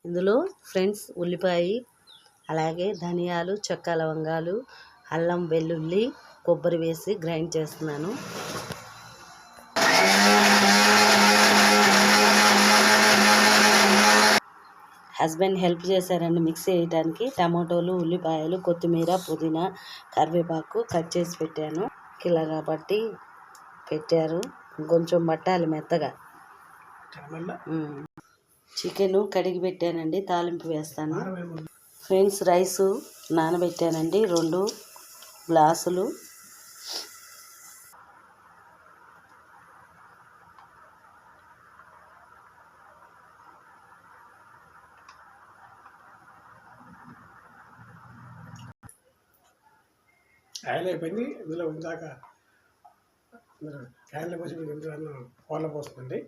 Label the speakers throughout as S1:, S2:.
S1: ఇందులో ఫ్రెండ్స్ ఉల్లిపాయ, అలాగే ధనియాలు, చెక్క, లవంగాలు, అల్లం, వెల్లుల్లి, కొబ్బరి వేసి గ్రైండ్ చేస్తున్నాను. హస్బెండ్ హెల్ప్ చేశారండి మిక్సీ వేయడానికి. టమాటోలు, ఉల్లిపాయలు, కొత్తిమీర, పుదీనా, కరివేపాకు కట్ చేసి పెట్టాను. కిలో కాబట్టి పెట్టారు. కొంచెం పట్టాలి మెత్తగా. చికెన్ కడిగి పెట్టానండి, తాలింపు వేస్తాను. ఫ్రెండ్స్ రైసు నానబెట్టానండి 2 గ్లాసులు.
S2: ఆయిల్ అయిపోయింది. ఇందులో ఇందాక క్యాన్లో పోసి ఇందులో పాల పోస్తుందండి.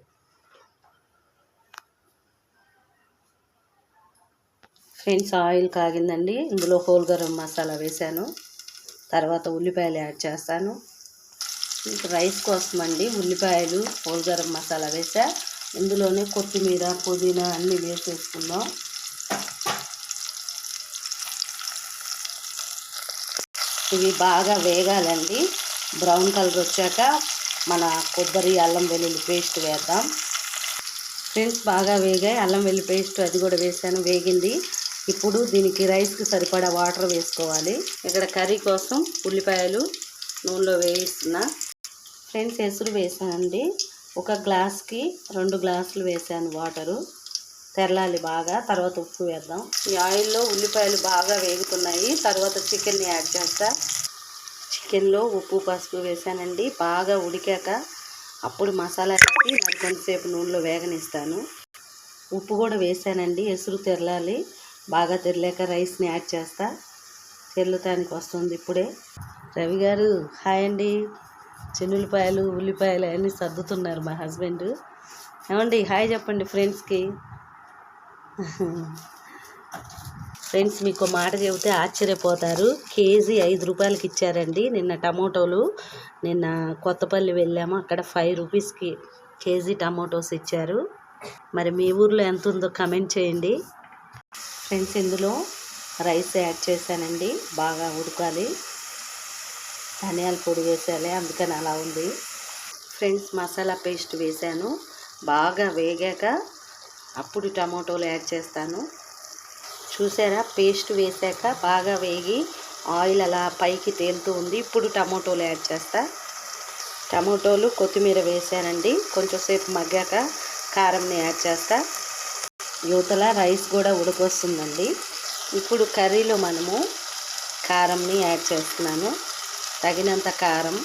S1: Friends oil కాగిందండి. ఇందులో హోల్ గరం మసాలా వేసాను. తర్వాత ఉల్లిపాయలు యాడ్ చేస్తాను. రైస్ కోసం అండి ఉల్లిపాయలు, హోల్ గరం మసాలా వేసా. ఇందులోనే కొత్తిమీర, పుదీనా అన్నీ వేసేసుకుందాం. ఇవి బాగా వేగాలండి. బ్రౌన్ కలర్ వచ్చాక మన కొబ్బరి, అల్లం వెల్లుల్లి పేస్ట్ వేద్దాం. ఫ్రెండ్స్ బాగా వేగాయి. అల్లం వెల్లుల్లి పేస్ట్ అది కూడా వేసాను, వేగింది. ఇప్పుడు దీనికి రైస్కి సరిపడా వాటర్ వేసుకోవాలి. ఇక్కడ కర్రీ కోసం ఉల్లిపాయలు నూనెలో వేయిస్తున్నా. ఫ్రెండ్స్ ఎసురు వేసానండి. 1 గ్లాస్కి 2 గ్లాసులు వేసాను వాటరు. తెరలాలి బాగా. తర్వాత ఉప్పు వేద్దాం. ఈ ఆయిల్లో ఉల్లిపాయలు బాగా వేగుతున్నాయి. తర్వాత చికెన్ని యాడ్ చేస్తా. చికెన్లో ఉప్పు, పసుపు వేసానండి. బాగా ఉడికాక అప్పుడు మసాలా వేసి మరి కొంతసేపు నూనెలో వేగనిస్తాను. ఉప్పు కూడా వేసానండి. ఎసురు తెరలాలి. బాగా తెరలేక రైస్ని యాడ్ చేస్తా. తెరలుతానికి వస్తుంది ఇప్పుడే. రవి గారు హాయ్ అండి. చెన్నుల్లిపాయలు, ఉల్లిపాయలు అన్నీ సర్దుతున్నారు మా హస్బెండ్. ఏమండి హాయ్ చెప్పండి ఫ్రెండ్స్కి. ఫ్రెండ్స్ మీకు మాట చెబితే ఆశ్చర్యపోతారు. కేజీ 5 రూపాయలకి ఇచ్చారండి. నిన్న టమోటోలు, నిన్న కొత్తపల్లి వెళ్ళాము, అక్కడ 5 రూపీస్కి కేజీ టమోటోస్ ఇచ్చారు. మరి మీ ఊర్లో ఎంత ఉందో కమెంట్ చేయండి. ఫ్రెండ్స్ ఇందులో రైస్ యాడ్ చేశానండి. బాగా ఉడకాలి. ధనియాల పొడి వేసాలి, అందుకని అలా ఉంది. ఫ్రెండ్స్ మసాలా పేస్ట్ వేసాను. బాగా వేగాక అప్పుడు టమోటోలు యాడ్ చేస్తాను. చూసారా, పేస్ట్ వేసాక బాగా వేగి ఆయిల్ అలా పైకి తేలుతూ ఉంది. ఇప్పుడు టమోటోలు యాడ్ చేస్తా. టమోటోలు, కొత్తిమీర వేసానండి. కొంచెం సేపు మగ్గాక కారంని యాడ్ చేస్తా. యువతల రైస్ కూడా ఉడకొస్తుందండి. ఇప్పుడు కర్రీలో మనము కారంని యాడ్ చేస్తున్నాను. తగినంత కారం,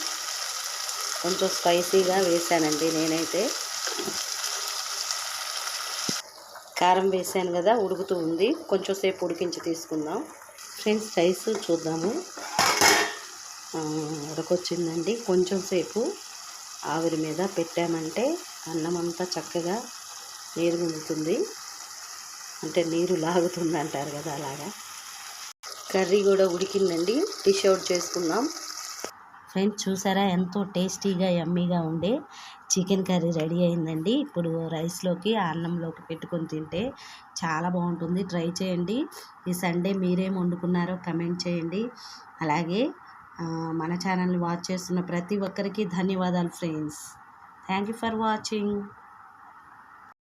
S1: కొంచెం స్పైసీగా వేసానండి నేనైతే. కారం వేసాను కదా, ఉడుకుతూ ఉంది. కొంచెం సేపు ఉడికించి తీసుకుందాం. ఫ్రెండ్స్ రైస్ చూద్దాము. ఉడకొచ్చిందండి. కొంచెం సేపు ఆవిరి మీద పెట్టామంటే అన్నం అంతా చక్కగా నీరు గుంజుతుంది, అంటే నీరు లాగుతుంది అంటారు కదా, అలాగా. కర్రీ కూడా ఉడికిందండి. డిష్ అవుట్ చేసుకుందాం. ఫ్రెండ్స్ చూసారా, ఎంతో టేస్టీగా యమ్మీగా ఉండే చికెన్ కర్రీ రెడీ అయిందండి. ఇప్పుడు రైస్లోకి, అన్నంలోకి పెట్టుకొని తింటే చాలా బాగుంటుంది. ట్రై చేయండి. ఈ సండే మీరేం వండుకున్నారో కమెంట్ చేయండి. అలాగే మన ఛానల్ని వాచ్ చేస్తున్న ప్రతి ఒక్కరికి ధన్యవాదాలు friends. Thank you for watching.